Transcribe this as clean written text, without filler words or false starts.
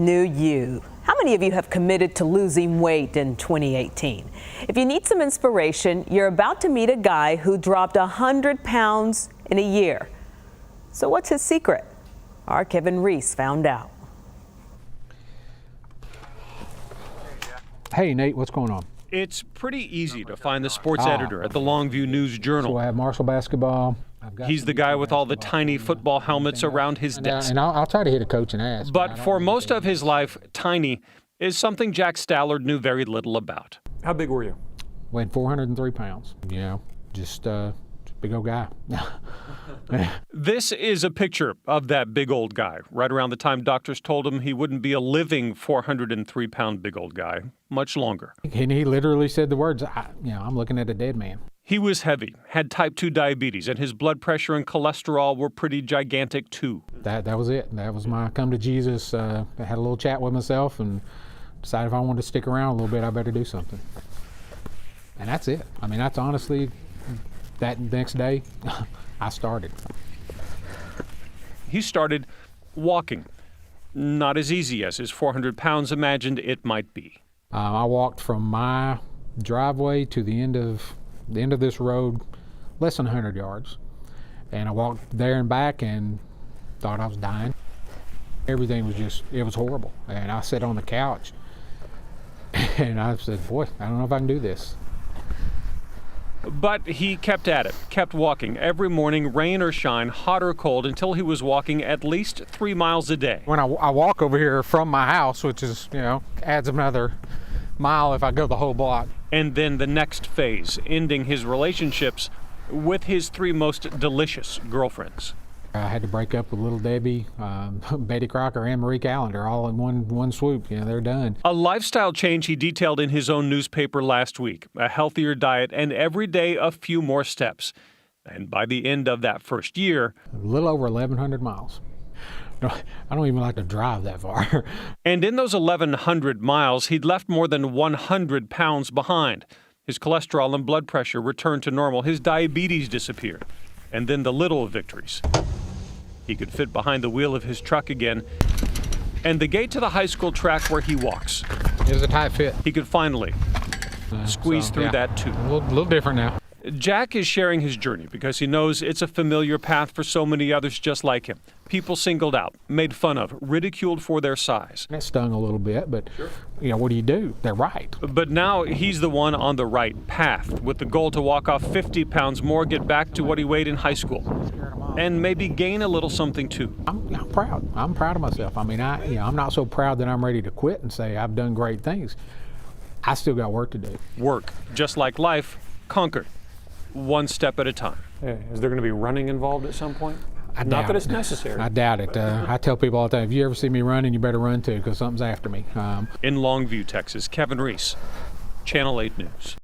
new you. How many of you have committed to losing weight in 2018? If you need some inspiration, you're about to meet a guy who dropped 100 pounds in a year. So what's his secret? Our Kevin Reese found out. Hey Nate, what's going on? It's pretty easy to find the sports editor at the Longview News Journal. So I have Marshall basketball. He's the guy with all the tiny football helmets around his desk. And I'll try to hit a coach and ask. But for most of his life, tiny is something Jack Stallard knew very little about. How big were you? Weighed 403 pounds. You know, just a big old guy. This is a picture of that big old guy, right around the time doctors told him he wouldn't be a living 403-pound big old guy much longer. And he literally said the words, I'm looking at a dead man. He was heavy, had type 2 diabetes, and his blood pressure and cholesterol were pretty gigantic too. That was it. That was my come to Jesus. I had a little chat with myself and decided if I wanted to stick around a little bit, I better do something. And that's it. I mean, that's honestly, that next day, I started. He started walking. Not as easy as his 400 pounds imagined it might be. I walked from my driveway to the end of this road, less than 100 yards. And I walked there and back and thought I was dying. Everything was it was horrible. And I sat on the couch and I said, boy, I don't know if I can do this. But he kept at it, kept walking every morning, rain or shine, hot or cold, until he was walking at least 3 miles a day. When I walk over here from my house, which is, adds another mile if I go the whole block. And then the next phase, ending his relationships with his 3 most delicious girlfriends. I had to break up with Little Debbie, Betty Crocker, and Marie Callender, all in one swoop. They're done. A lifestyle change he detailed in his own newspaper last week, a healthier diet, and every day a few more steps. And by the end of that first year, a little over 1,100 miles. I don't even like to drive that far. And in those 1,100 miles, he'd left more than 100 pounds behind. His cholesterol and blood pressure returned to normal. His diabetes disappeared. And then the little victories. He could fit behind the wheel of his truck again. And the gate to the high school track where he walks. It was a tight fit. He could finally squeeze through that too. A little different now. Jack is sharing his journey because he knows it's a familiar path for so many others just like him. People singled out, made fun of, ridiculed for their size. That stung a little bit, but what do? They're right. But now he's the one on the right path with the goal to walk off 50 pounds more, get back to what he weighed in high school, and maybe gain a little something too. I'm proud. I'm proud of myself. I mean, I'm not so proud that I'm ready to quit and say I've done great things. I still got work to do. Work, just like life, conquered. One step at a time. Yeah. Is there going to be running involved at some point? Not that it's necessary. I doubt it. I tell people all the time, if you ever see me running, you better run too, because something's after me. In Longview, Texas, Kevin Reese, Channel 8 News.